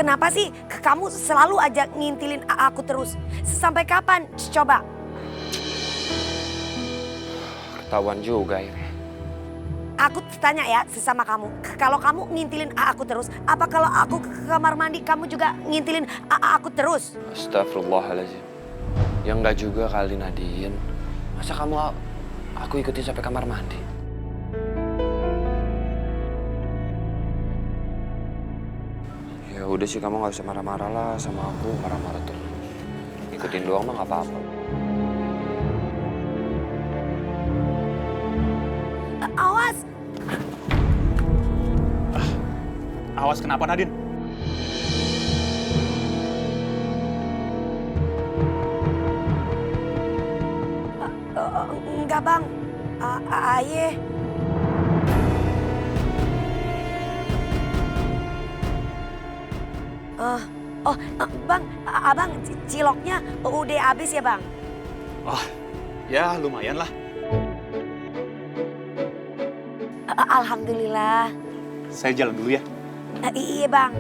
Kenapa sih kamu selalu aja ngintilin aku terus? Sampai kapan? Coba. Ketahuan juga ini. Aku tanya ya sesama kamu. Kalau kamu ngintilin aku terus, apa kalau aku ke kamar mandi kamu juga ngintilin aku terus? Astagfirullahaladzim. Ya enggak juga kali Nadine. Masa aku ikutin sampai kamar mandi? Ya udah sih, kamu gak usah marah-marah lah sama aku. Marah-marah terus. Ikutin doang mah gak apa-apa. Awas! Awas kenapa Nadine? Enggak bang, Aye. Bang, abang ciloknya udah habis ya bang? Wah, ya lumayan lah. Alhamdulillah. Saya jalan dulu ya. Iya bang.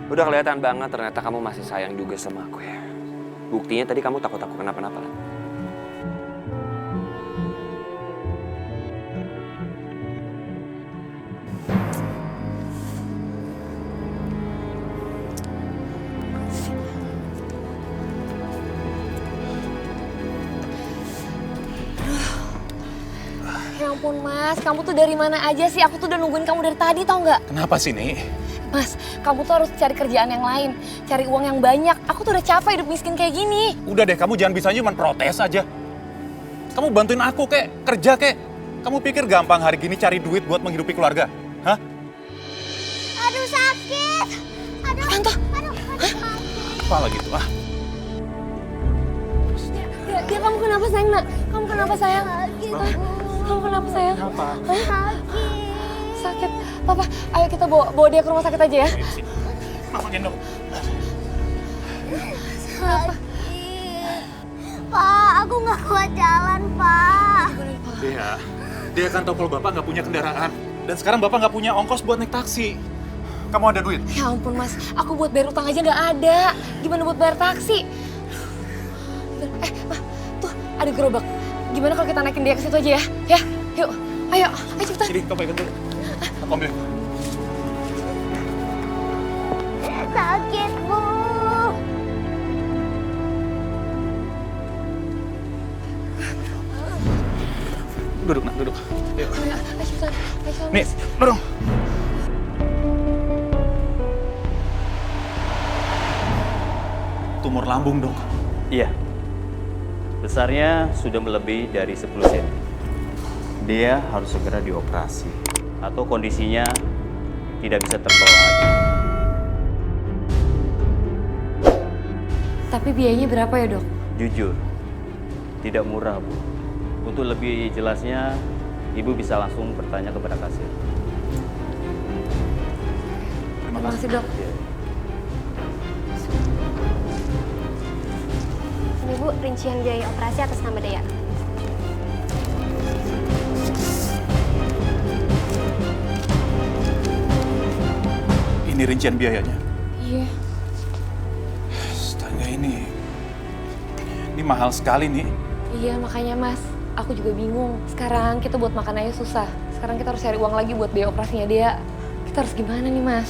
Udah kelihatan banget ternyata kamu masih sayang juga sama aku ya. Buktinya tadi kamu takut aku kenapa-napa kan? Ya ampun Mas, kamu tuh dari mana aja sih? Aku tuh udah nungguin kamu dari tadi tau nggak? Kenapa sih, Nek? Mas, kamu tuh harus cari kerjaan yang lain, cari uang yang banyak. Aku tuh udah capek hidup miskin kayak gini. Udah deh, kamu jangan bisanya cuma protes aja. Kamu bantuin aku, kek. Kerja, kek. Kamu pikir gampang hari gini cari duit buat menghidupi keluarga? Hah? Aduh sakit. Aduh. Tante, Apa lagi tuh, ah? dia kamu kenapa sayang nak? Kamu kenapa sayang? Hah? Kamu kenapa sayang? Kenapa? Hah? Sakit. Papa, ayo kita bawa dia ke rumah sakit aja ya. Mama gendong. Kenapa? Pak, aku nggak kuat jalan, Pak. Dia kan tahu kalau Bapak nggak punya kendaraan. Dan sekarang Bapak nggak punya ongkos buat naik taksi. Kamu ada duit? Ya ampun Mas, aku buat bayar utang aja nggak ada. Gimana buat bayar taksi? Ma, tuh ada gerobak. Gimana kalau kita naikin dia ke situ aja ya? Ya, yuk. Ayo cepetan. Sini, kamu pegang dulu. Aku ambil. Sakit, Bu. Duduk, nak, duduk. Yuk. Ayo cepetan. Ayo cepetan. Nih, dorong. Tumor lambung dong. Iya. Besarnya sudah melebihi dari 10 cm. Dia harus segera dioperasi atau kondisinya tidak bisa tertolong lagi. Tapi biayanya berapa ya dok? Jujur, tidak murah, Bu. Untuk lebih jelasnya, Ibu bisa langsung bertanya kepada kasir. Terima kasih dok. Iya. Ini Bu, rincian biaya operasi atas nama Dea. Ini rincian biayanya. Iya. Astaga, ini mahal sekali nih. Iya makanya mas, aku juga bingung. Sekarang kita buat makan aja susah. Sekarang kita harus cari uang lagi buat biaya operasinya dia. Kita harus gimana nih mas?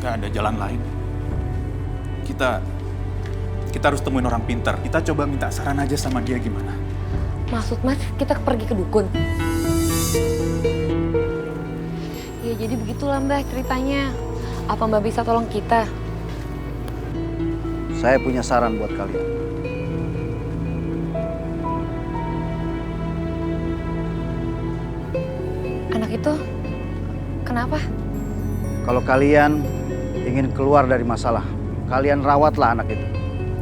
Nggak ada jalan lain. Kita harus temuin orang pintar. Kita coba minta saran aja sama dia gimana. Maksud mas, kita pergi ke dukun? Ya jadi begitulah mbak ceritanya. Apa mbak bisa tolong kita? Saya punya saran buat kalian. Anak itu kenapa? Kalau kalian ingin keluar dari masalah, kalian rawatlah anak itu.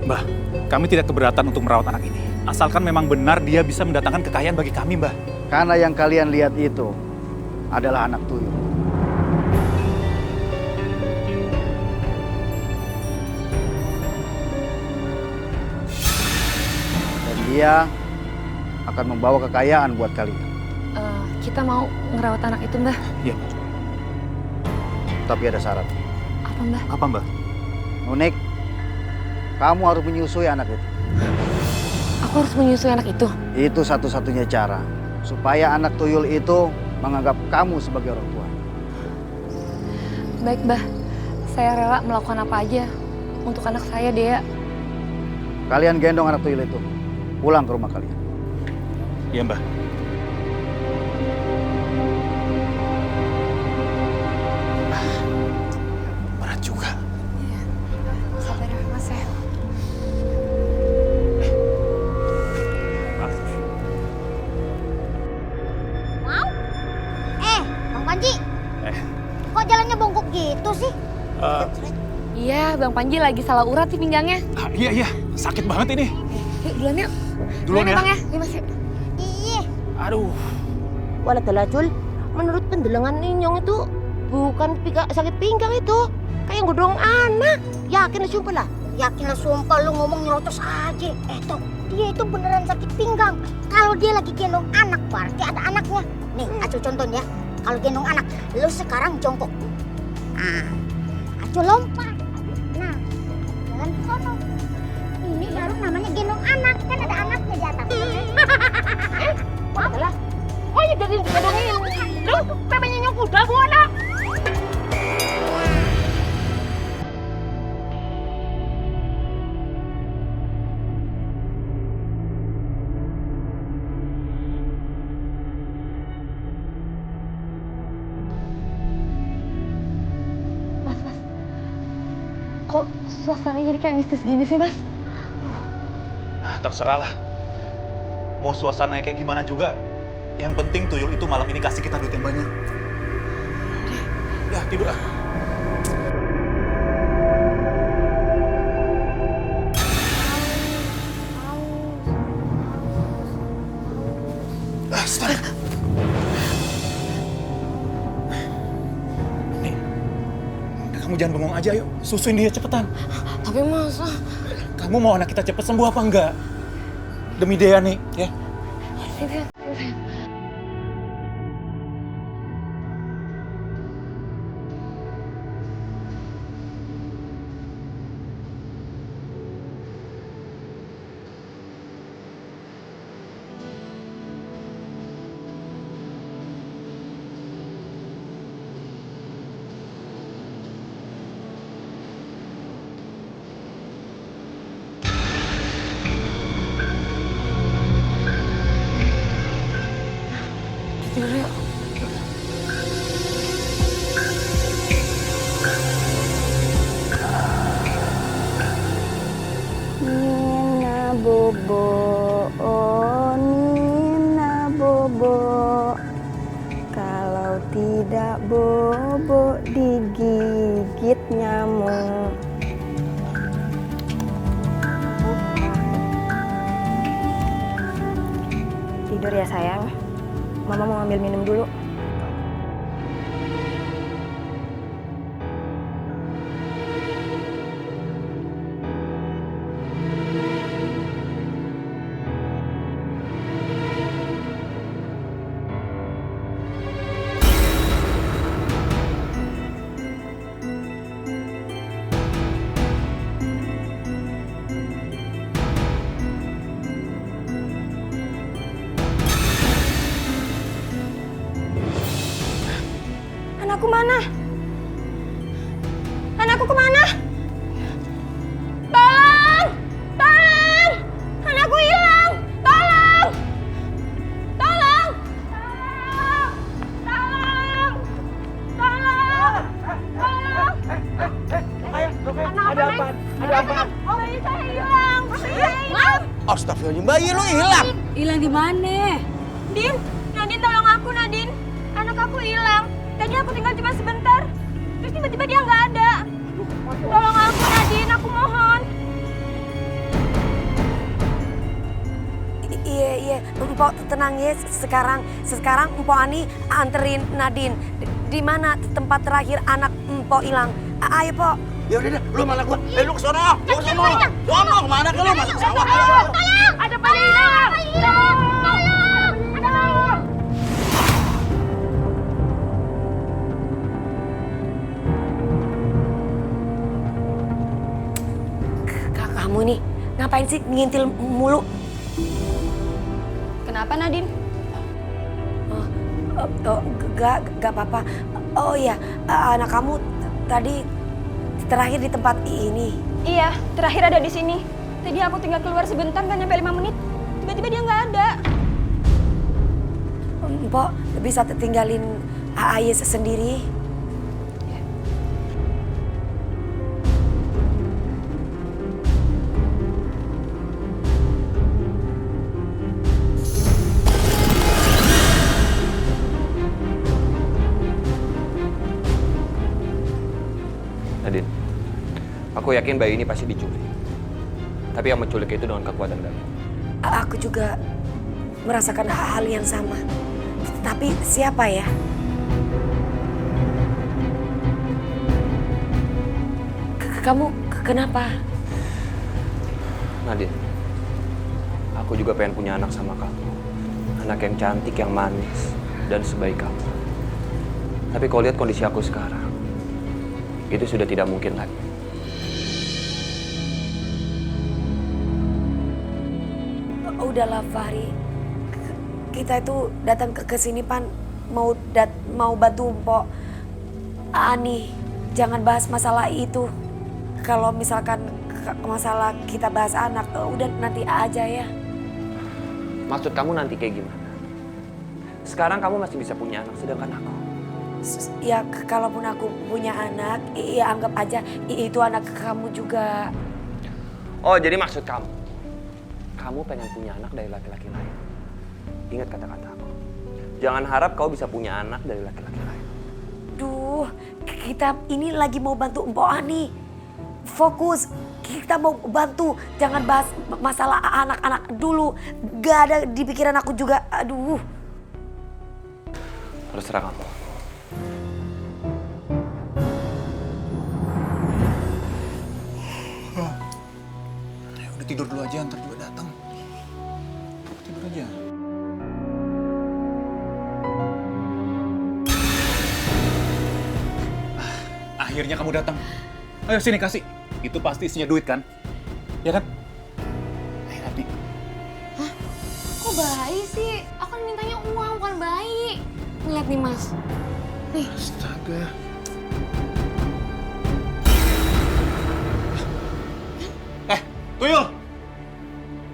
Mbah, kami tidak keberatan untuk merawat anak ini. Asalkan memang benar dia bisa mendatangkan kekayaan bagi kami, Mbah. Karena yang kalian lihat itu adalah anak tuyul. Dia akan membawa kekayaan buat kalian. Kita mau ngerawat anak itu, Mbah. Iya. Tapi ada syarat. Apa, Mbah? Apa, Mbak? Nunik, kamu harus menyusui anak itu. Aku harus menyusui anak itu. Itu satu-satunya cara supaya anak tuyul itu menganggap kamu sebagai orang tua. Baik, Mbah. Saya rela melakukan apa aja untuk anak saya, Dea. Kalian gendong anak tuyul itu pulang ke rumah kalian. Iya, Mbak. Berat juga. Sabar ya, Mas ya. Mau? Bang Panji. Kok jalannya bongkok gitu sih? Iya, Bang Panji lagi salah urat sih pinggangnya. Iya, sakit banget ini. Yuk, duluan yuk. Duluan ya. Bang ya. Yuk, Mas. Yuk. Iya. Aduh. Walau telajul, menurut pendelengan Inyong itu bukan sakit pinggang itu. Kayak godong anak. Yakin sumpah lah. Yakin lah sumpah lu ngomong nyerocos aja. Tuh, dia itu beneran sakit pinggang. Kalau dia lagi gendong anak berarti ada anaknya. Nih, Acu contoh ya. Kalau gendong anak, lu sekarang jongkok. Acu lompat. Nah, jalan ke sono. Ini baru namanya gendong anak. Kan ada anaknya di atas. Adalah. Oh ya jadi gedongin. Lu namanya Inyong kuda gua anak. Kok suasananya jadi kayak mistis gini sih, Mas? Terserah lah. Mau suasananya kayak gimana juga. Yang penting tuyul itu malam ini kasih kita duit yang banyak. Ya, tidur ah. Stop. Nih, kamu jangan bengong aja, yuk. Susuin dia cepetan. Tapi masa? Kamu mau anak kita cepet sembuh apa enggak? Demi Dea nih, ya. Sini. Tidur yuk. Nina bobo, oh Nina bobo. Kalau tidak bobo digigit nyamuk. Tidur ya sayang. Mama mau ambil minum dulu. Anakku mana? Anakku kemana? Tolong! Tolong! Anakku hilang! Tolong! Tolong! Tolong! Tolong! Tolong! Ada apa? Ada apa? Bayi saya hilang! Bayi saya hilang! Astagfirullahaladzim, bayi lu hilang? Hilang di mana? Din, Nadine tolong aku Nadine. Anak aku hilang. Tadi aku tinggal cuma sebentar. Terus tiba-tiba dia nggak ada. Tolong aku Nadine, aku mohon. Iya, Mpok tenang ya. Sekarang Mpok Ani anterin Nadine. Di mana tempat terakhir anak Mpok hilang? Ayo, Pok. Ya udah, lu malah gua. Lu ke sono. Lu ke sono. Sono, kemana ke lu? Masuk sawah. Tolong! Ada Ada hilang! Tolong! Aduh! Kamu nih, ngapain sih ngintil mulu? Kenapa Nadine? Gak apa-apa. Oh iya, anak kamu tadi terakhir di tempat ini. Iya, terakhir ada di sini. Tadi aku tinggal keluar sebentar, nggak nyampe 5 menit. Tiba-tiba dia nggak ada. Mpok bisa tinggalin Aye sendiri? Nadine, aku yakin bayi ini pasti diculik. Tapi yang menculik itu dengan kekuatan gaib. Aku juga merasakan hal yang sama. Tapi siapa ya? Kamu kenapa? Nadine, aku juga pengen punya anak sama kamu. Anak yang cantik, yang manis, dan sebaik kamu. Tapi kalau lihat kondisi aku sekarang, itu sudah tidak mungkin lagi. Udahlah Fahri, kita itu datang ke sini Pan mau bantu Mpok Ani. Jangan bahas masalah itu. Kalau misalkan masalah kita bahas anak, udah nanti aja ya. Maksud kamu nanti kayak gimana? Sekarang kamu masih bisa punya anak, sedangkan aku. Ya kalaupun aku punya anak, ya anggap aja itu anak kamu juga. Oh, jadi maksud kamu pengen punya anak dari laki-laki lain. Ingat kata-kata aku. Jangan harap kau bisa punya anak dari laki-laki lain. Duh, kita ini lagi mau bantu Mpok Ani. Fokus, kita mau bantu. Jangan bahas masalah anak-anak dulu. Gak ada di pikiran aku juga. Aduh. Terserah kamu. Ya udah tidur dulu aja, ntar juga datang. Tidur aja. Akhirnya kamu datang. Ayo sini kasih. Itu pasti isinya duit kan? Ya kan? Ayo nanti. Kok bayi sih? Aku kan mintanya uang, bukan bayi. Lihat nih Mas. Nih. Astaga. Tuyul!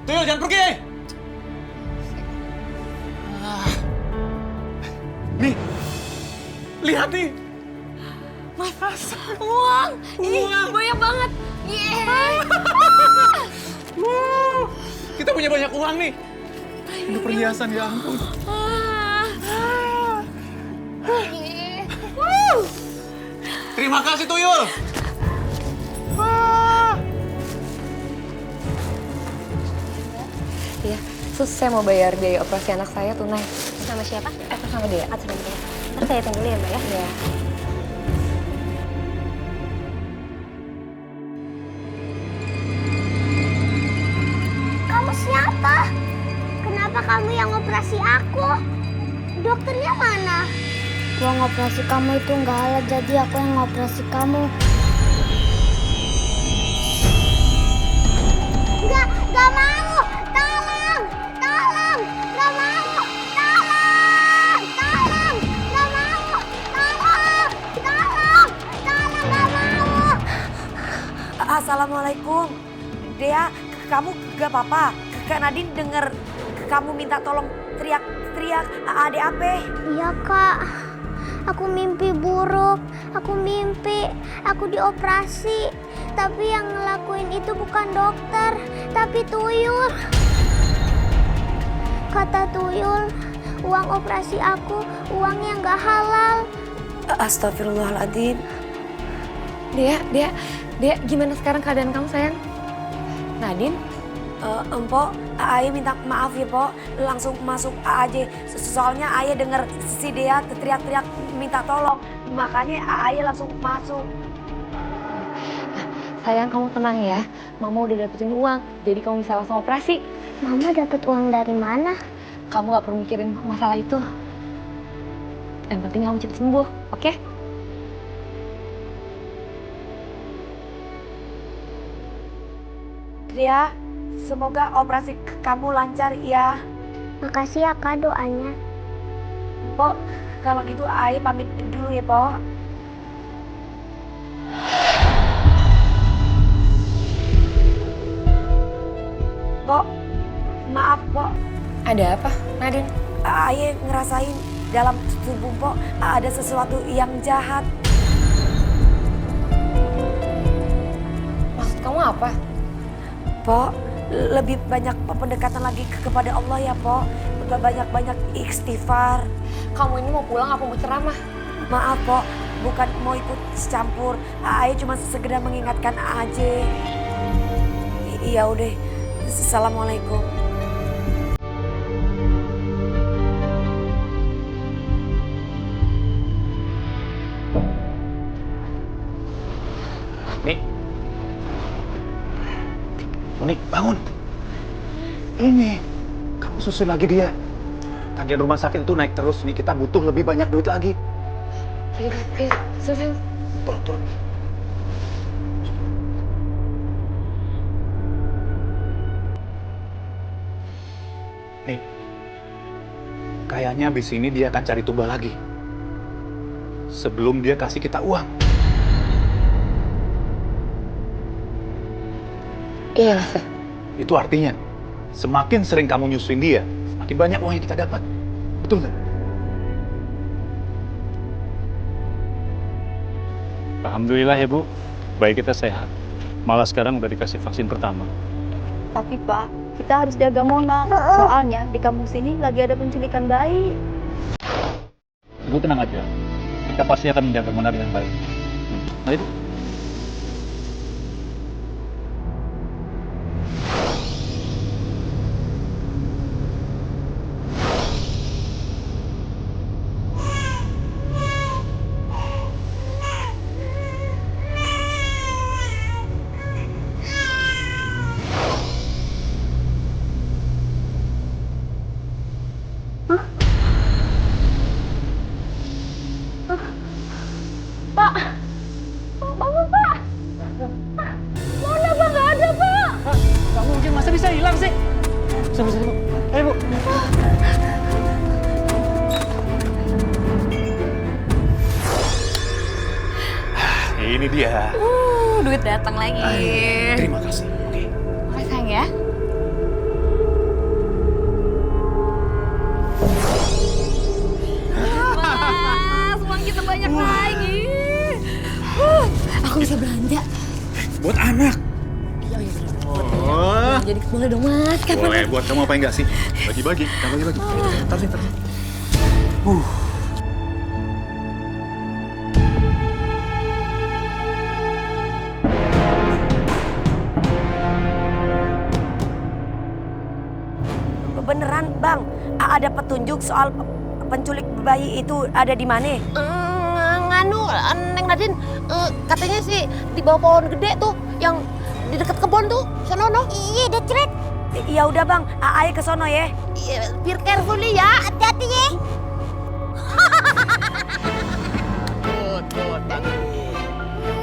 Tuyul jangan pergi! Nih, lihat nih. Mas, uang! Ih, banyak banget. Kita punya banyak uang nih. Ini perhiasan, ya ampun. Terima kasih Tuyul. Iya, Sus, saya mau bayar biaya operasi anak saya tunai. Sama siapa? Atau sama dia? Atas nama dia. Ntar saya hitung dulu ya Mbak ya. Iya. Kamu siapa? Kenapa kamu yang operasi aku? Dokternya mana? Uang operasi kamu itu nggak halal, jadi aku yang operasi kamu. Nggak mau! Tolong! Tolong! Nggak mau! Tolong! Tolong! Nggak mau! Tolong! Tolong! Tolong! Nggak mau! Assalamualaikum. Dea, kamu gak apa-apa? Kak Nadine denger kamu minta tolong teriak-teriak. Ada apa? Iya Kak, aku mimpi buruk. Aku mimpi aku dioperasi. Tapi yang ngelakuin itu bukan dokter, tapi tuyul. Kata tuyul, uang operasi aku uang yang gak halal. Astagfirullahaladzim. Dia, gimana sekarang keadaan kamu sayang? Nadine? Empok, Ayah minta maaf ya Pok, langsung masuk aja. Soalnya Ayah denger si Dea teriak-teriak minta tolong, makanya Ayah langsung masuk. Sayang, kamu tenang ya. Mama udah dapetin uang, jadi kamu bisa langsung operasi. Mama dapat uang dari mana? Kamu gak perlu mikirin masalah itu. Yang penting kamu cepat sembuh, oke? Ria, semoga operasi kamu lancar ya. Makasih ya Kak doanya. Po, kalau gitu Ai pamit dulu ya, Po. Po, maaf, Po. Ada apa, Nadine? Ai ngerasain dalam tubuh Po ada sesuatu yang jahat. Maksud kamu apa? Po, lebih banyak pendekatan lagi kepada Allah ya, Po. Banyak-banyak istighfar. Kamu ini mau pulang apa mau ceramah? Maaf, Po. Bukan mau ikut campur. Ai cuma segera mengingatkan aja. Iya udah. Assalamualaikum. Nik. Nik, bangun. Ini, kamu susul lagi dia. Tagihan rumah sakit itu naik terus nih, kita butuh lebih banyak duit lagi. Sudah. Turun. Nih, kayaknya abis ini dia akan cari tumbal lagi. Sebelum dia kasih kita uang. Iya. Itu artinya, semakin sering kamu nyusuin dia, semakin banyak uang yang kita dapat. Betul nggak? Alhamdulillah ya Bu, bayi kita sehat. Malah sekarang udah dikasih vaksin pertama. Tapi Pak, kita harus jaga Mona. Soalnya di kampung sini lagi ada penculikan bayi. Ibu tenang aja, kita pasti akan menjaga Mona dengan baik. Nah itu. Gak mungkin, masa bisa hilang sih? Bisa, Bu. Ayo, Bu. Ini dia. Duit datang lagi. Terima kasih. Oke. Makasih sayang ya. Mas, uang kita banyak lagi. Aku bisa belanja. Buat anak. Oh. Jadi boleh dong Mas. Kapan? Boleh, buat kamu apa enggak sih? Bagi-bagi, kita bagi-bagi. Taruh sini. Beneran, Bang. Ada petunjuk soal penculik bayi itu ada di mana? Nganu, Neng Nadine, katanya sih di bawah pohon gede tuh, yang di dekat kebun tuh, sono no. Iya, udah cerit. Ya udah, Bang. Ayo ke sono ya. Be careful ya, Hati-hati ya. Good.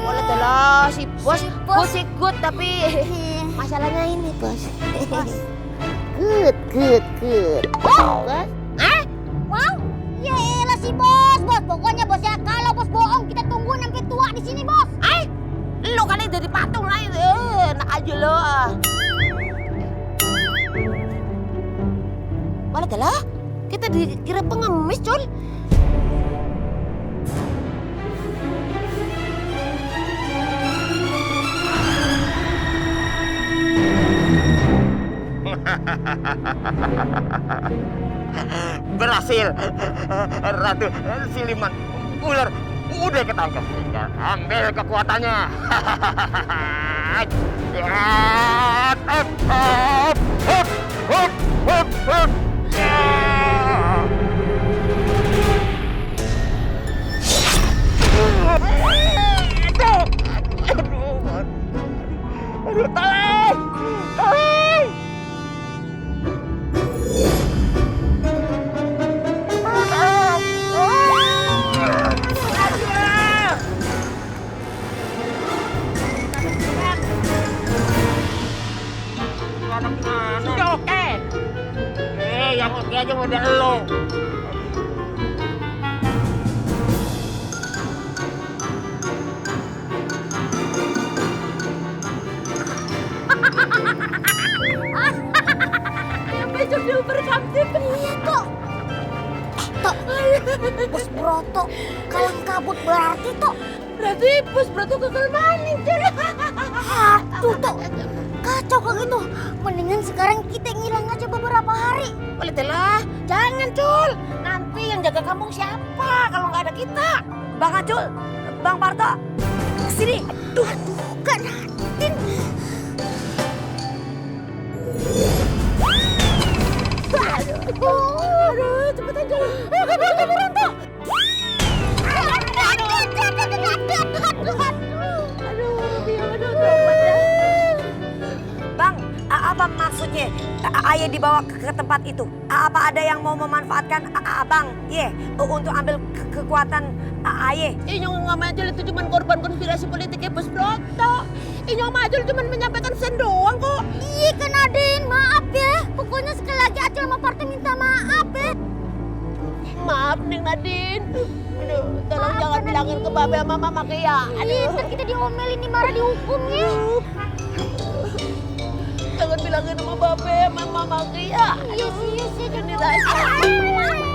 Boleh tuh lah, si bos sih good, tapi masalahnya ini bos. Good. Bos? Wow. Ya elah si bos. Pokoknya bos ya, kalau bos bohong kita tunggu sampai tua di sini, bos. Lu kali jadi patung lah, enak aja lo. Malah telah, kita dikira pengemis, Cul. Berhasil. Ratu Siluman ular udah ketangkep. Ambil kekuatannya. gimana? Sudah oke. Yang oke aja model lo. Yang baju super cantik. Iya tuh. Tok, Bos Broto kalang kabut berarti tuh. Berarti Bos Broto gagal maning, Cil. Aduh tuh, kacau kayak gitu. Mendingan sekarang kita ngilang aja beberapa hari. Boleh jangan Cul. Nanti yang jaga kampung siapa kalau nggak ada kita? Bang Acul, Bang Parto, kesini. Aduh, Kak Nadine. Aduh, cepetan Cul. Ayo kaburan tuh. Bang, apa maksudnya Ayah dibawa ke tempat itu? Apa ada yang mau memanfaatkan Abang, untuk ambil kekuatan Ayah? Inyong nggak Majul itu cuma korban konspirasi politiknya Bos Broto. Inyong Majul cuma menyampaikan pesan doang kok. Iya Kak Nadine, maaf ya. Pokoknya sekali lagi Acil sama Parto minta maaf ya. Maaf Neng Nadine. Aduh, tolong Maaf, jangan Kak bilangin ke Nadine. Babe sama Mama Kia. Iya, ntar kita diomelin nih marah dihukum ya. Jangan bilangin sama Babe sama Mama Kia. Iya sih, Ini rahasia.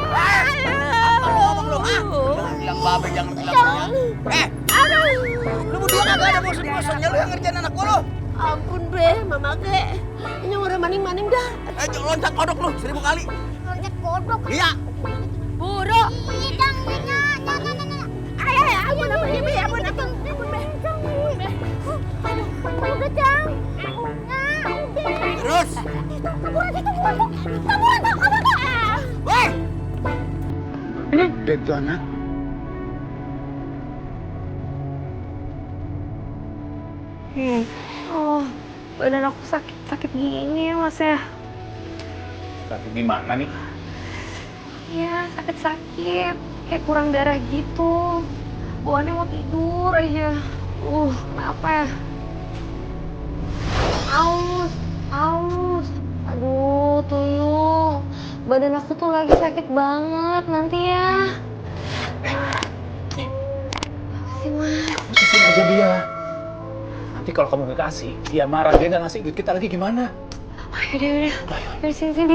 Apa lo ngomong lo, ah? Jangan bilang babe, jangan bilang lo. Lu berdua kagak ada bosan-bosannya lu yang ngerjain anak gua lo. Ampun Be, Mama Ke. Ini orang maning-maning dah. Loncat kodok lu 1000 kali. Loncat kodok. Iya. Buruk. Iya, jangan. Ayo, ampun Be, ampun Be. Udah, Cang. Terus. Kaburan tuh. Woi. Dead tuh anak. Oh, badan aku sakit gini ya Mas ya. Sakit gimana nih? Iya, sakit-sakit. Kayak kurang darah gitu. Bawaannya mau tidur aja. Kenapa ya? Aus. Aduh, tuyul. Badan aku tuh lagi sakit banget nanti ya. Apa sih, Mas? Susun aja dia. Nanti kalau kamu nggak kasih, dia marah, dia nggak ngasih duit kita lagi gimana? Udah. Dari sini.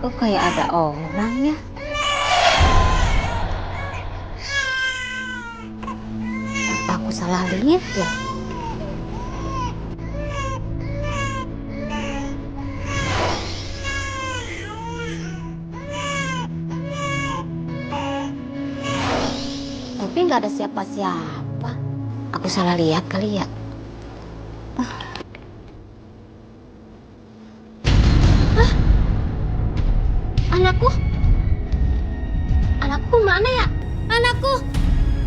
Kok kayak ada orang ya? Aku salah lihat ya? Tapi nggak ada siapa-siapa. Aku salah lihat kali ya? Anakku mana ya? Anakku,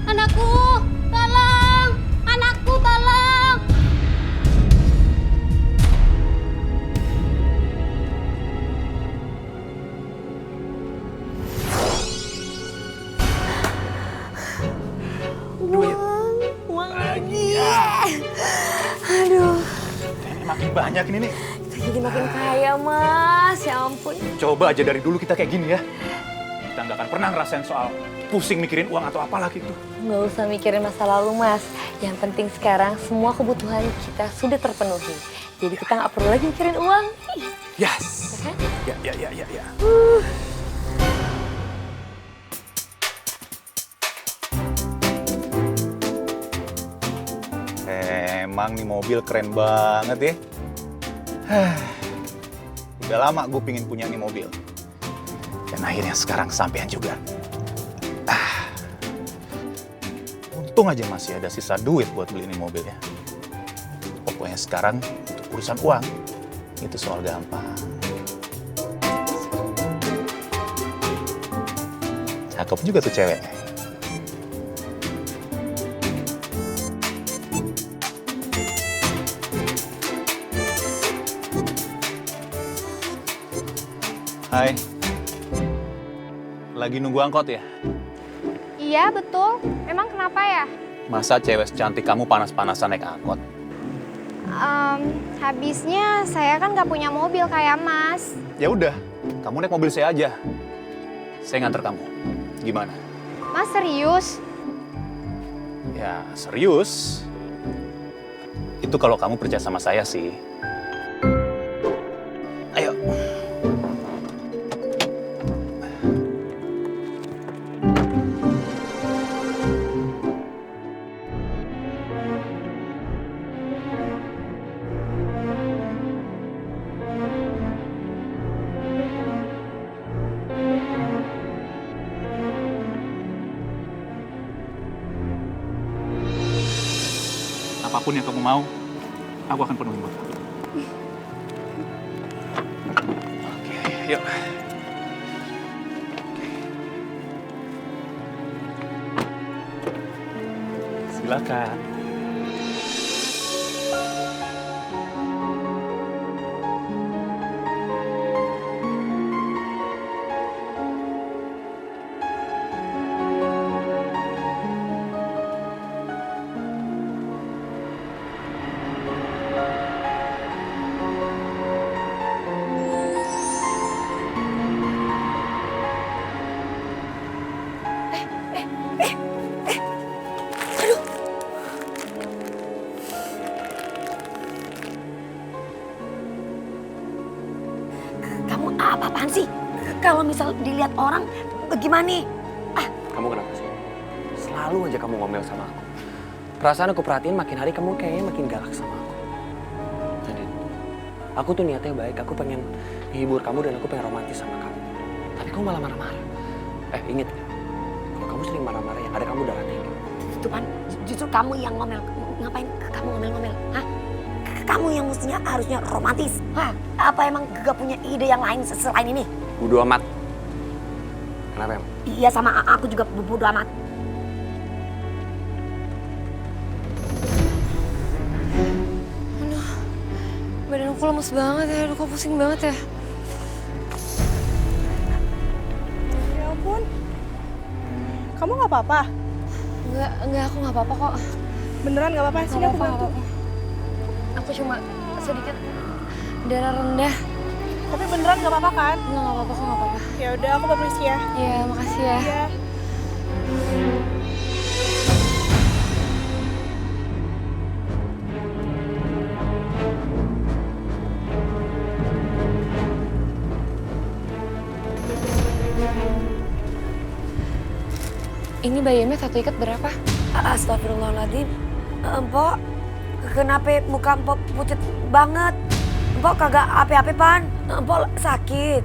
tolong! Anakku, tolong! Uang lagi. Aduh, Ini makin banyak ini nih. jadi makin kaya Mas, ya ampun. Coba aja dari dulu kita kayak gini ya. Kita nggak akan pernah ngerasain soal pusing mikirin uang atau apa lagi itu. Nggak usah mikirin masa lalu, Mas. Yang penting sekarang semua kebutuhan kita sudah terpenuhi. Jadi kita nggak perlu lagi mikirin uang. Yes. Ya. Emang nih mobil keren banget ya. Udah lama gue pingin punya nih mobil. Dan akhirnya sekarang kesampaian juga. Untung aja masih ada sisa duit buat beli ini mobil ya. Pokoknya sekarang untuk urusan uang, itu soal gampang. Cakep juga tuh cewek. Hai. Lagi nunggu angkot ya? Iya, betul. Emang kenapa ya? Masa cewek secantik kamu panas-panasan naik angkot? Habisnya saya kan nggak punya mobil kayak Mas. Ya udah, kamu naik mobil saya aja. Saya nganter kamu. Gimana? Mas serius? Ya, serius. Itu kalau kamu percaya sama saya sih. Ayo. Apapun yang kamu mau, aku akan penuhi buat kamu. Oke, yuk. Silakan. Kamu apa-apaan sih? Kalau misal dilihat orang, gimana? Kamu kenapa sih? Selalu aja kamu ngomel sama aku. Perasaan aku perhatiin makin hari kamu kayaknya makin galak sama aku. Nadine, aku tuh niatnya baik, aku pengen hibur kamu dan aku pengen romantis sama kamu. Tapi kamu malah marah-marah. Inget, kalau kamu sering marah-marah yang ada kamu darah tinggi. Itu kan justru kamu yang ngomel. Ngapain kamu ngomel-ngomel? Hah? Kamu yang mestinya harusnya romantis. Hah? Apa emang gak punya ide yang lain selain ini? Bodo amat. Kenapa emang? Iya sama aku juga bodo amat. Aduh, badan aku lemes banget ya. Aduh, kok pusing banget ya. Ya ampun. Kamu nggak apa-apa? Enggak, aku nggak apa-apa kok. Beneran nggak apa-apa? Sini aku bantu. Aku cuma sedikit darah rendah. Tapi beneran nggak apa-apa kan? Nggak apa-apa kok, nggak apa-apa. Ya udah, aku permisi ya. Iya, makasih ya. Iya. Ini bayamnya satu ikat berapa? Astagfirullahaladzim. Empok, kenapa muka empok pucet banget? Empok kagak ape-ape pan. Empok sakit.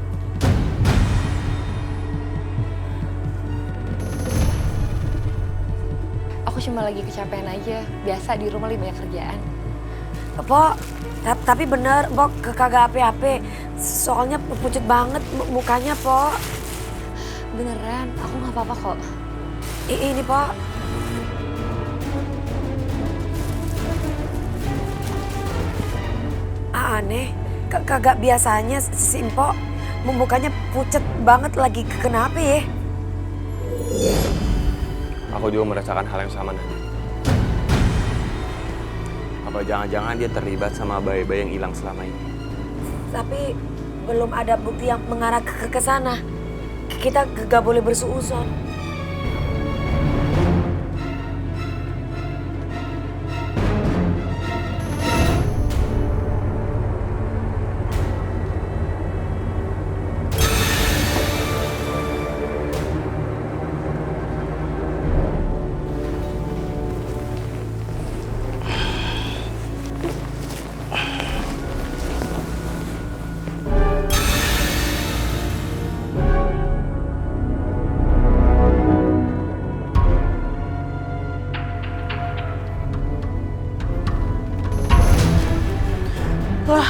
Aku cuma lagi kecapean aja. Biasa di rumah lebih banyak kerjaan. Empok, tapi bener empok kagak ape-ape. Soalnya pucet banget mukanya, Pok. Beneran, aku nggak apa-apa kok. Ini, Pok. Aneh, kagak biasanya si Empok mukanya pucet banget lagi kenapa ya? Aku juga merasakan hal yang sama, Nadine. Apa jangan-jangan dia terlibat sama bayi-bayi yang hilang selama ini? Tapi belum ada bukti yang mengarah ke sana. Kita gak boleh bersuuzon. Lah,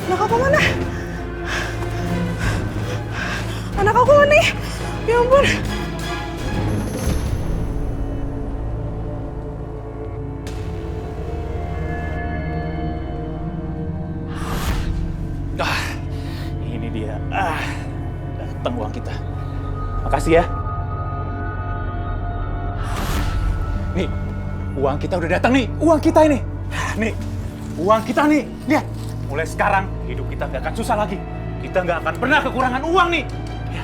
anak aku mana? Anak aku mana? Ya ampun. Makasih ya. Nih, uang kita udah datang nih. Uang kita ini. Nih, uang kita nih. Lihat. Mulai sekarang, hidup kita nggak akan susah lagi. Kita nggak akan pernah kekurangan uang nih. Ya.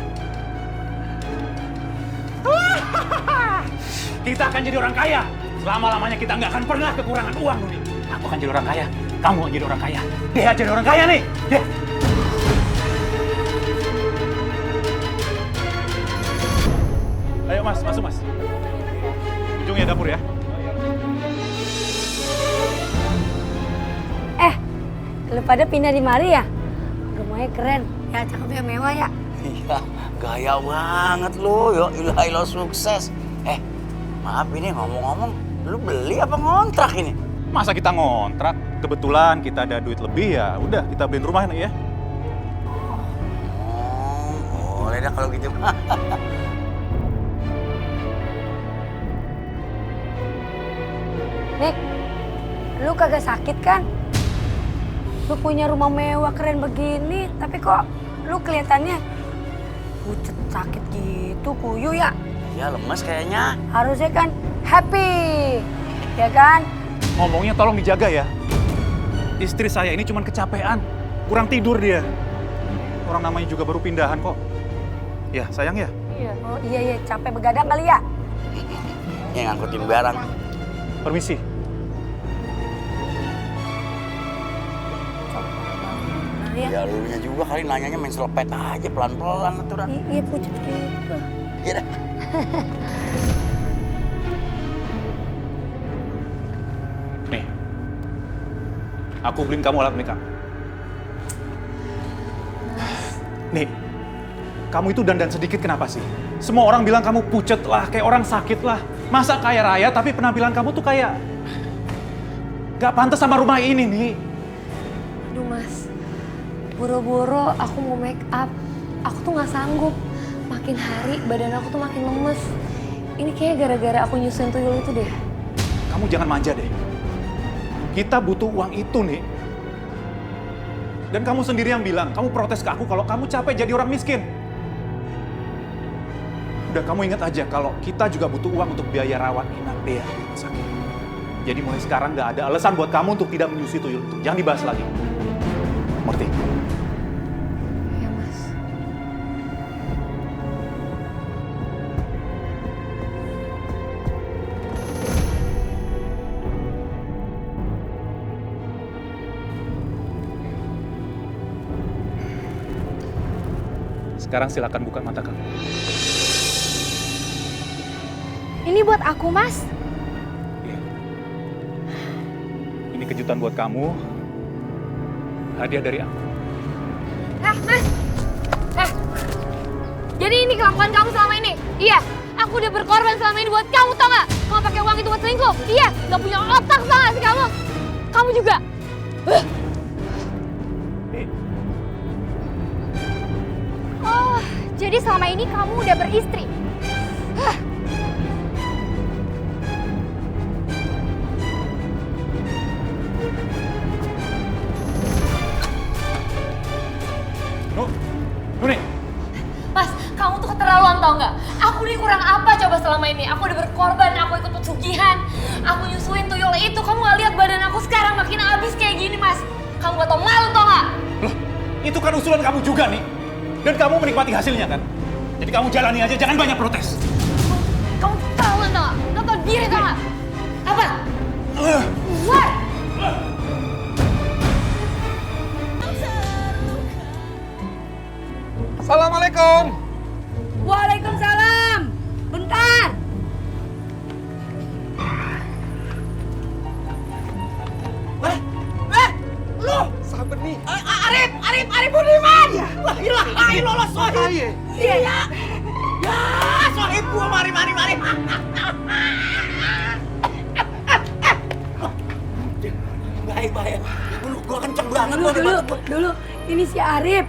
Kita akan jadi orang kaya. Selama-lamanya kita nggak akan pernah kekurangan uang nih. Aku akan jadi orang kaya. Kamu akan jadi orang kaya. Dia jadi orang kaya nih. Ya. Ayo mas, masuk mas. Ujungnya dapur ya. Lu pada pindah di mari ya? Rumahnya keren, ya cakepnya mewah ya. Iya, gaya banget lu. Yo, ilah sukses. Maaf ini ngomong-ngomong, lu beli apa ngontrak ini? Masa kita ngontrak? Kebetulan kita ada duit lebih ya. Udah, kita beliin rumah nih ya. Oh, boleh dah kalau gitu. Nek, lu kagak sakit kan? Lu punya rumah mewah keren begini, tapi kok lu kelihatannya pucet sakit gitu, kuyu ya? Ya lemes kayaknya. Harusnya kan happy, ya kan? Ngomongnya tolong dijaga ya. Istri saya ini cuma kecapean, kurang tidur dia. Orang namanya juga baru pindahan kok. Ya sayang ya? Iya. Oh iya, capek begadang kali ya? Ya ngangkutin barang. Permisi. Ya lu nya juga kali nanyanya main selepet aja pelan-pelan aturan. Iya pucet gitu. Iya dah. Nih, aku beliin kamu alat makeup. Nih, kamu itu dandan sedikit kenapa sih? Semua orang bilang kamu pucet lah, kayak orang sakit lah. Masa kaya raya tapi penampilan kamu tuh kayak gak pantas sama rumah ini nih. Aduh mas, boro-boro aku mau make up, aku tuh gak sanggup. Makin hari badan aku tuh makin lemes. Ini kayak gara-gara aku nyusahin tuyul itu deh. Kamu jangan manja deh. Kita butuh uang itu nih. Dan kamu sendiri yang bilang, kamu protes ke aku kalau kamu capek jadi orang miskin. Udah kamu ingat aja kalau kita juga butuh uang untuk biaya rawat inap dia di rumah sakit. Jadi mulai sekarang nggak ada alasan buat kamu untuk tidak menyusui tuyul itu. Jangan dibahas lagi. Ngerti? Ya mas. Sekarang silakan buka mata kamu. Ini buat aku, Mas. Iya. Ini kejutan buat kamu. Hadiah dari aku. Mas. Jadi ini kelakuan kamu selama ini? Iya, aku udah berkorban selama ini buat kamu, tau gak? Kamu pakai uang itu buat selingkuh? Iya, gak punya otak, tau gak sih kamu? Kamu juga. Oh, jadi selama ini kamu udah beristri? Nuni. Mas, kamu tuh keterlaluan tau nggak? Aku nih kurang apa coba selama ini? Aku udah berkorban, aku ikut pesugihan. Aku nyusuin tuyul itu, kamu nggak lihat badan aku sekarang makin habis kayak gini, Mas. Kamu gak tau malu tau nggak? Loh, itu kan usulan kamu juga nih. Dan kamu menikmati hasilnya kan? Jadi kamu jalani aja, jangan banyak protes. Kamu keterlaluan tau nggak? Gak tau diri tau nggak? Apa? Keluar! Assalamualaikum. Waalaikumsalam. Bentar. Lu sahabat nih. Arif Budiman. Ya. Wah, lolos sohib. Iya. Ya, sohib gua mari. Baik. Gua kenceng banget Dulu. Ini si Arif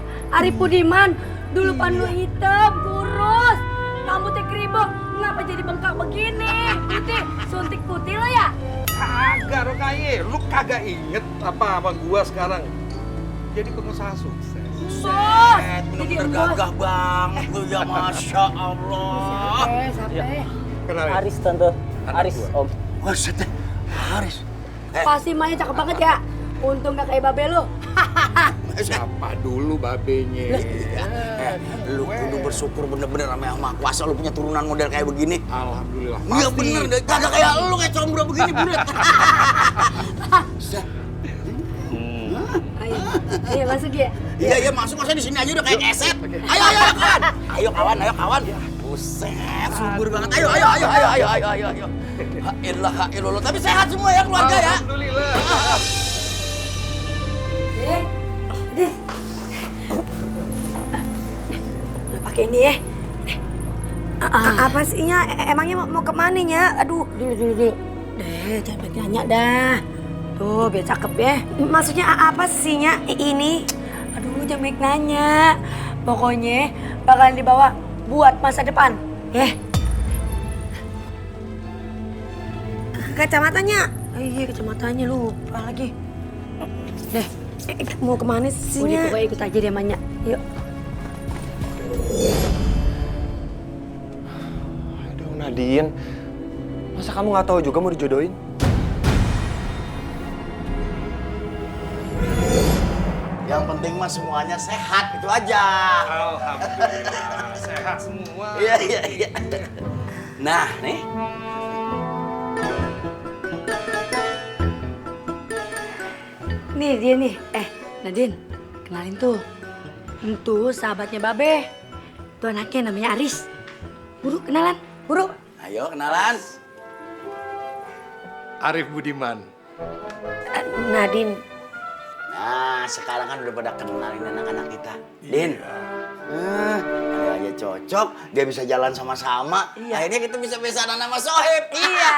Budiman. Dulu panu hitam, kurus, rambutnya keribok. Ngapa jadi bengkak begini? Putih, suntik putih lo ya? Kagak Rokaye, lu kagak inget apa gua sekarang jadi pengusaha sukses. Buset, bener-bener gagah banget lu ya, Masya Allah. Aris tante, Aris om. Buset, Haris. Pasti mainnya cakep banget ya. Untung gak kayak babe lu. Siapa dulu babenya? Lu kudu bersyukur bener-bener sama yang Maha Kuasa lu punya turunan model kayak begini. Alhamdulillah. Iya bener, kagak kayak lu kayak combro begini bulet. Iya masuk ya. Iya masuk, masa di sini aja udah kayak keset. Ayo kawan. Ayo kawan. Buset, subur banget. Ayo. Ha ilallah. Tapi sehat semua ya keluarga ya. Alhamdulillah. Pakai ini ya. Apa sihnya? Emangnya mau kemana ya? Aduh. Dulu. Jangan banyak nanya dah. Tuh, biar cakep ya. Maksudnya apa sihnya ini? Aduh, jangan banyak nanya. Pokoknya bakalan dibawa buat masa depan. Ya. Kacamatanya. Iya, kacamatanya lupa lagi. Deh, mau kemana sihnya? Pokoknya ikut aja dia Manya. Yuk. Aduh Nadine, masa kamu nggak tahu juga mau dijodohin? Yang penting mah semuanya sehat, itu aja. Alhamdulillah, sehat semua. Iya. Nah, nih. Nih dia nih. Nadine, kenalin tuh. Itu sahabatnya Babe. Tuh anaknya namanya Aris. Buru kenalan, buru. Ayo kenalan. Arif Budiman. Nadine. Nah, sekarang kan udah pada kenalin anak-anak kita. Din. Kalau aja cocok, dia bisa jalan sama-sama. Iya. Akhirnya kita bisa besanan sama Sohib. Iya.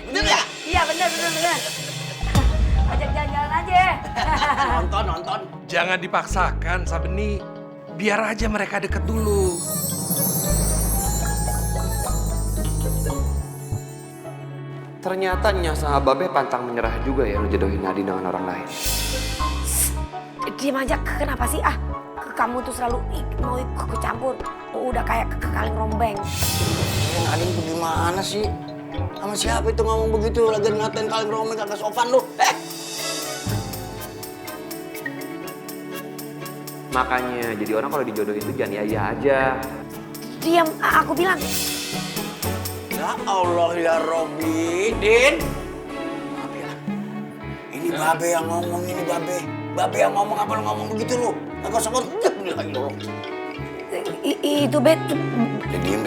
Bener ya? Iya bener. Ajak jalan-jalan aja. Nonton. Jangan dipaksakan, Sabeni. Biar aja mereka deket dulu. Ternyata Nyasa Babe pantang menyerah juga ya lu jodohin Nadine dengan orang lain. Diam aja, kenapa sih? Kamu tuh selalu mau ikut campur. Udah kayak kaleng rombeng. Nadine tuh gimana sih? Sama siapa itu ngomong begitu? Lagi ngatain kaleng rombeng kagak sopan lu. Makanya jadi orang kalau dijodohin tuh jangan iya aja. Diam, aku bilang. Ya Allah ya Robby, Din. Maaf ya. Ini Babe yang ngomong, ini Babe. Babe yang ngomong, apa lu ngomong begitu lu? Agak sopan, Itu Bet. Diem.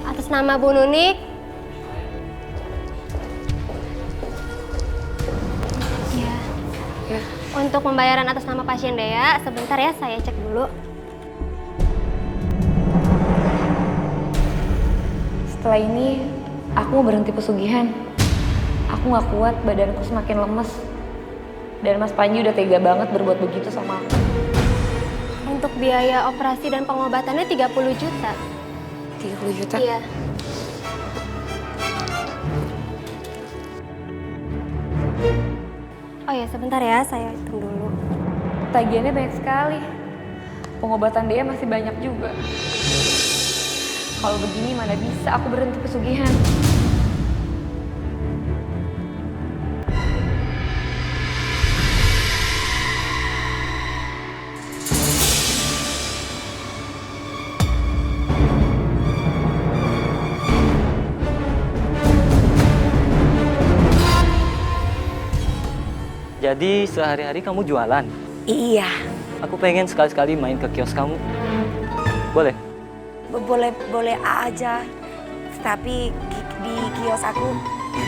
Atas nama Bu Nunik. Untuk pembayaran atas nama pasien Dea, sebentar ya saya cek dulu. Setelah ini, aku mau berhenti pesugihan. Aku gak kuat, badanku semakin lemes. Dan Mas Panji udah tega banget berbuat begitu sama aku. Untuk biaya operasi dan pengobatannya 30 juta. 30 juta? Iya. Oh ya, sebentar ya, saya hitung dulu. Tagihannya banyak sekali. Pengobatan dia masih banyak juga. Kalau begini mana bisa aku berhenti pesugihan. Jadi sehari-hari kamu jualan? Iya. Aku pengen sekali-sekali main ke kios kamu. Boleh? Boleh aja. Tapi di kios aku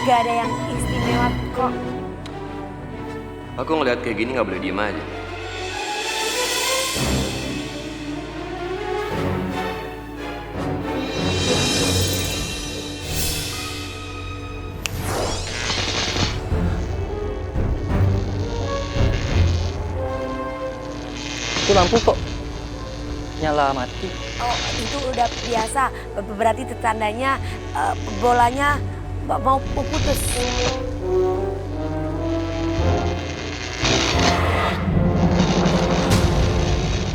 gak ada yang istimewa kok. Aku ngeliat kayak gini nggak boleh diem aja. Itu lampu kok nyala mati. Oh, itu udah biasa. Berarti tandanya bolanya mau putus.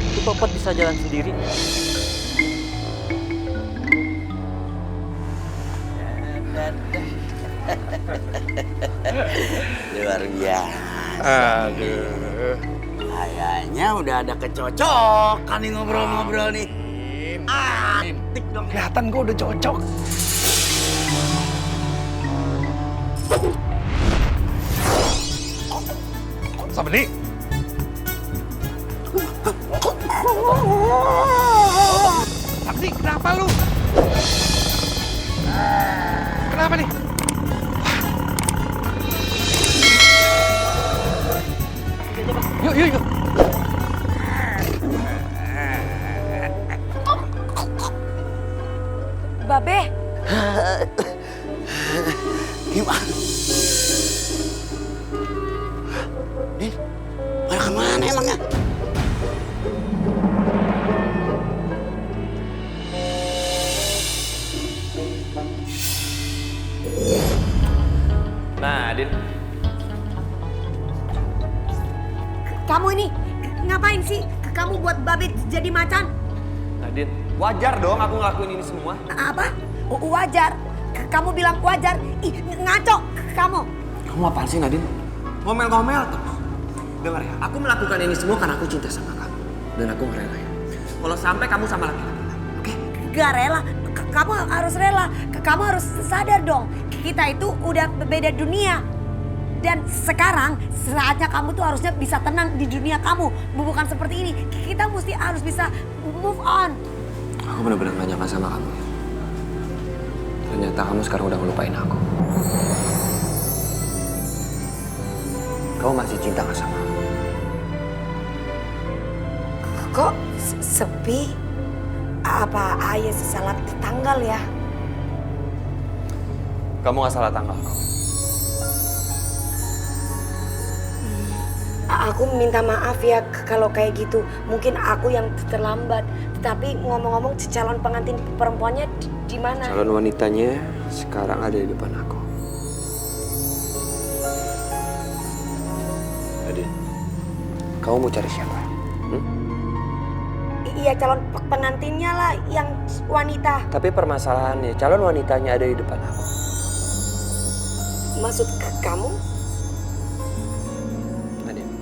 Itu Popot bisa jalan sendiri. Luar biasa. Aduh. Kayaknya udah ada kecocokan nih ngobrol-ngobrol nih. Tik dong. Kelihatan gue udah cocok. Sabeni. Sabeni, kenapa lu? Kenapa nih? Yuk, yuk, yuk. Babe. Gimana? Din, pada kemana emangnya? Nah, Din. Kamu ini ngapain sih? Kamu buat Babe jadi macan? Nadine, wajar dong aku ngelakuin ini semua. Apa? Wajar? Kamu bilang wajar? Ih, ngaco kamu. Kamu apaan sih, Nadine? Ngomel-ngomel terus. Dengar ya, aku melakukan ini semua karena aku cinta sama kamu. Dan aku nggak rela ya. Kalau sampai kamu sama laki-laki lain, oke? Gak rela. Kamu harus rela. Kamu harus sadar dong. Kita itu udah beda dunia. Dan sekarang saatnya kamu tuh harusnya bisa tenang di dunia kamu. Bukan seperti ini. Kita harus bisa move on. Aku benar-benar gak nyangka sama kamu ya. Ternyata kamu sekarang udah ngelupain aku. Kamu masih cinta gak sama aku? Kok sepi? Apa ayah salah tanggal ya? Kamu gak salah tanggal kok. Aku minta maaf ya kalau kayak gitu. Mungkin aku yang terlambat. Tapi ngomong-ngomong calon pengantin perempuannya di mana? Calon wanitanya sekarang ada di depan aku. Nadine, kamu mau cari siapa? Iya, calon pengantinnya lah yang wanita. Tapi permasalahannya, calon wanitanya ada di depan aku. Maksud kamu? Nadine,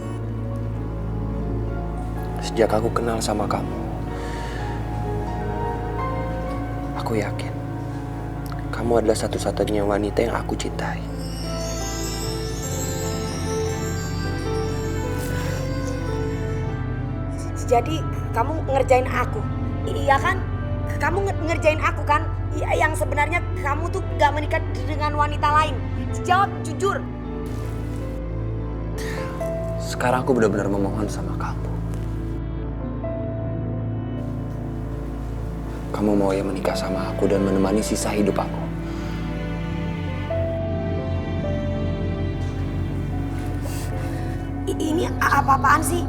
sejak aku kenal sama kamu, aku yakin kamu adalah satu-satunya wanita yang aku cintai. Jadi kamu ngerjain aku, iya kan? Kamu ngerjain aku kan? Yang sebenarnya kamu tuh gak menikah dengan wanita lain. Jawab jujur. Sekarang aku benar-benar memohon sama kamu. Kamu mau ya menikah sama aku dan menemani sisa hidup aku? Ini apa-apaan sih?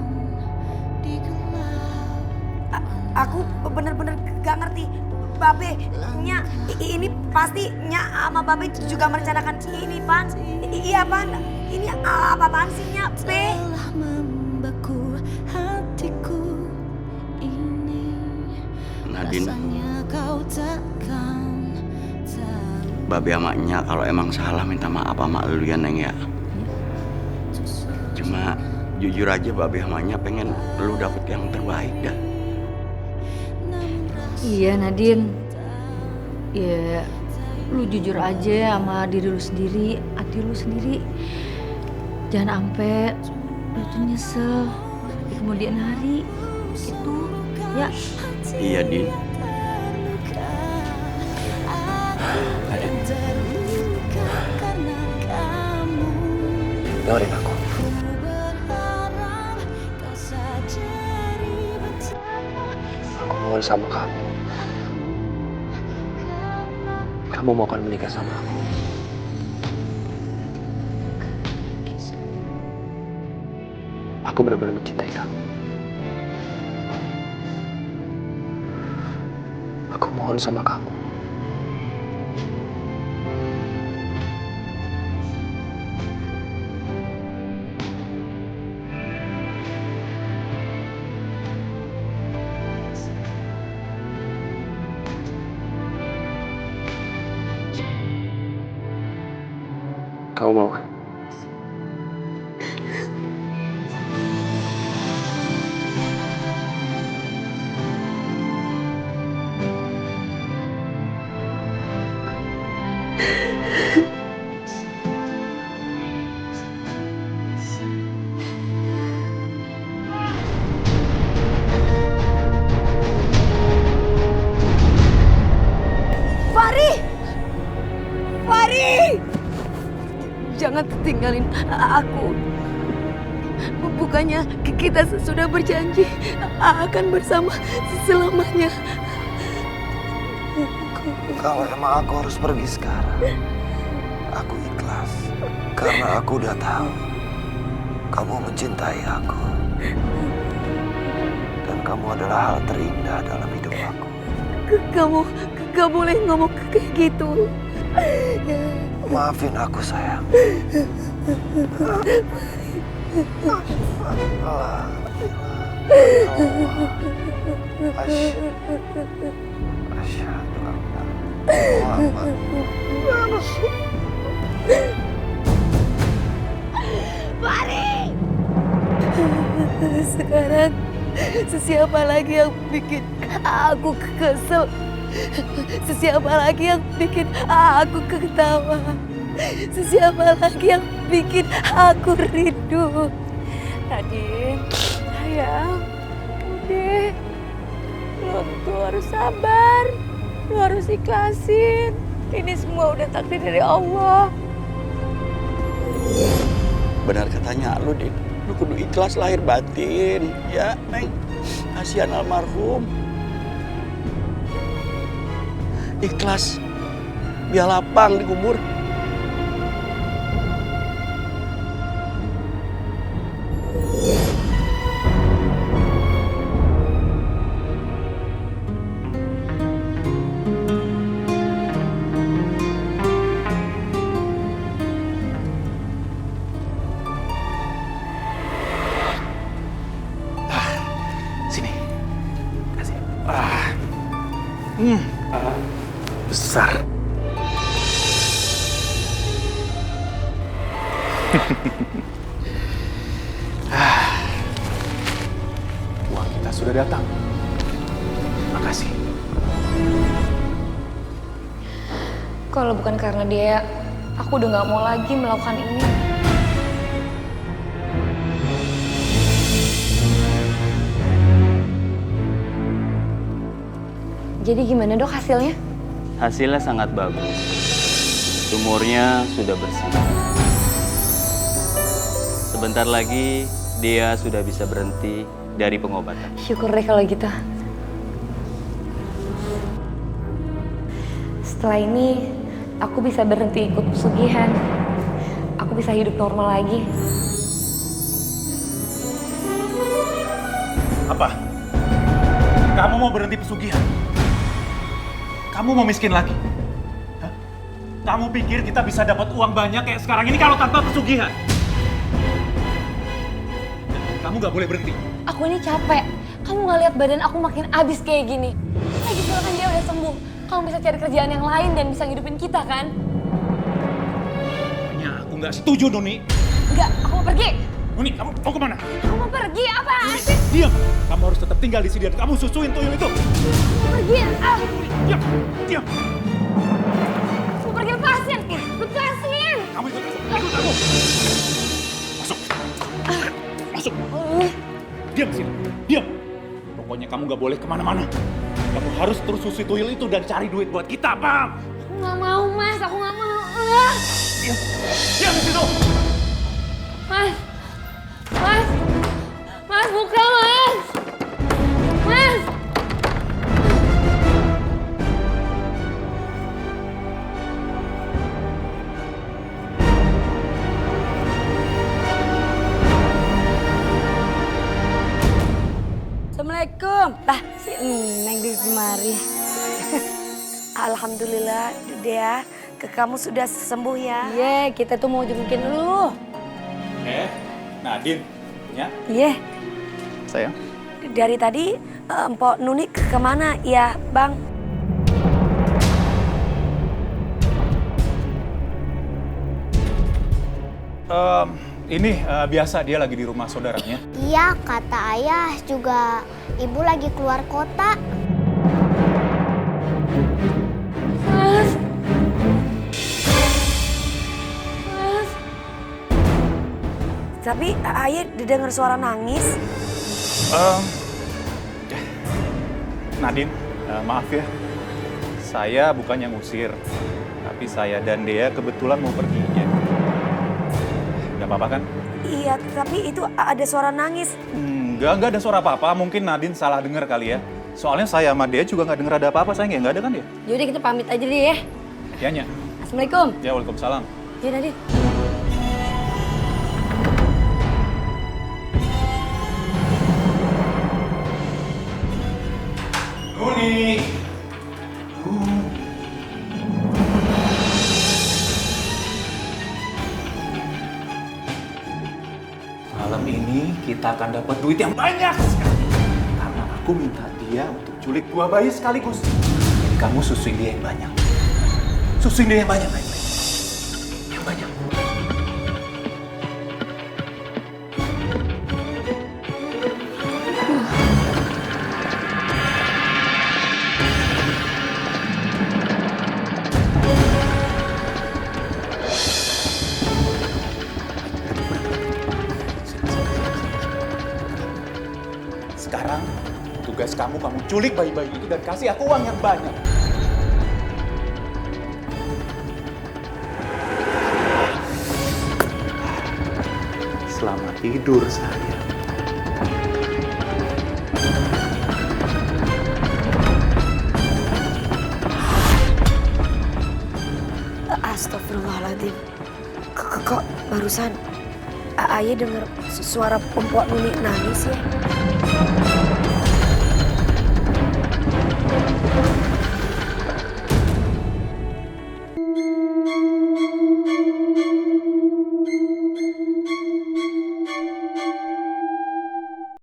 Aku bener-bener gak ngerti. Babe, nya ini pasti nya sama Babe juga merencanakan ini, Pan. Iya, Pan. Ini apa-apaan sih, nya, Be? Nadine, Babe sama Nya kalau emang salah minta maaf sama lu ya, Neng ya. Cuma jujur aja Babe sama Nya pengen lu dapet yang terbaik dah. Iya Nadine, ya lu jujur aja sama diri lu sendiri, hati lu sendiri. Jangan sampai lu tuh nyesel di kemudian hari itu, ya. Iya, Din. Dengerin aku. Aku mohon sama kamu. Kamu mau kan menikah sama aku? Aku benar-benar mencintai kamu. mohon sama kamu. Kamu mau kan? Fahri! Fahri! Jangan tinggalin aku. Bukannya kita sudah berjanji akan bersama selamanya. Kalau emang aku harus pergi sekarang, aku ikhlas. Karena aku udah tahu kamu mencintai aku. Dan kamu adalah hal terindah dalam hidup aku. Kamu gak boleh ngomong kayak gitu. Maafin aku, sayang. Fahri! Sekarang siapa lagi yang bikin aku kesel? Siapa lagi yang bikin aku ketawa? Siapa lagi yang bikin aku rindu? Nadine, sayang, udah. Lo tuh harus sabar. Lo harus ikhlasin. Ini semua udah takdir dari Allah. Benar katanya lu, Din. Lu kudu ikhlas lahir batin. Ya, Neng. Kasihan almarhum. Ikhlas. Biar lapang dikubur. Besar. Uang kita sudah datang. Makasih. Kalau bukan karena dia, aku udah gak mau lagi melakukan ini. Jadi gimana dok hasilnya? Hasilnya sangat bagus. Tumornya sudah bersih. Sebentar lagi dia sudah bisa berhenti dari pengobatan. Syukur deh kalau gitu. Setelah ini, aku bisa berhenti ikut pesugihan. Aku bisa hidup normal lagi. Apa? Kamu mau berhenti pesugihan? Kamu mau miskin lagi? Hah? Kamu pikir kita bisa dapat uang banyak kayak sekarang ini kalau tanpa pesugihan? Kamu gak boleh berhenti. Aku ini capek. Kamu gak lihat badan aku makin abis kayak gini. Lagi pula kan dia udah sembuh. Kamu bisa cari kerjaan yang lain dan bisa ngidupin kita kan? Pokoknya aku gak setuju, Nuni. Enggak, aku mau pergi. Nuni, kamu mau kemana? Aku mau pergi, apaan sih? Diam! Kamu harus tetap tinggal di sini dan kamu susuin tuyul itu. Aku mau pergi. Diam! Diam! Aku mau pergi, lepasin. Lepasin. Kamu ikut aku. Masuk. Masuk. Diam di sini. Diam. Pokoknya kamu gak boleh kemana-mana. Kamu harus terus susui tuyul itu dan cari duit buat kita, paham? Aku gak mau, Mas. Aku gak mau. Diam. Diam di situ. Mas. Mas. Mas, buka, Mas. Mas. Assalamualaikum. Tah, si Neng di kemari. Alhamdulillah, Dea, kamu sudah sembuh ya. Iya, kita tuh mau jengukin lu. Nadine, ya? Iya. Sayang. Dari tadi Mpok Nuni kemana ya, Bang? Ini biasa dia lagi di rumah saudaranya. Iya, kata ayah juga ibu lagi keluar kota. Tapi ayah dengar suara nangis. Nadine, maaf ya. Saya bukannya ngusir, tapi saya dan Dea kebetulan mau pergi ya. Gak apa-apa kan? Iya, tapi itu ada suara nangis. Enggak ada suara apa-apa. Mungkin Nadine salah dengar kali ya. Soalnya saya sama Dea juga nggak dengar ada apa-apa, sayang ya. Nggak ada kan ya? Yaudah kita pamit aja deh ya. Ya, Nya. Assalamualaikum. Ya, waalaikumsalam. Iya, Nadine. Nuni. Malam ini kita akan dapat duit yang banyak sekali. Karena aku minta dia untuk culik 2 bayi sekaligus. Jadi kamu susuin dia yang banyak. Susuin dia yang banyak, baik-baik. Yang banyak. Sekarang tugas kamu culik bayi-bayi itu dan kasih aku uang yang banyak. Selamat tidur, sayang. Astagfirullahaladzim. Kok barusan ayah dengar suara Mpok Nuni nangis ya?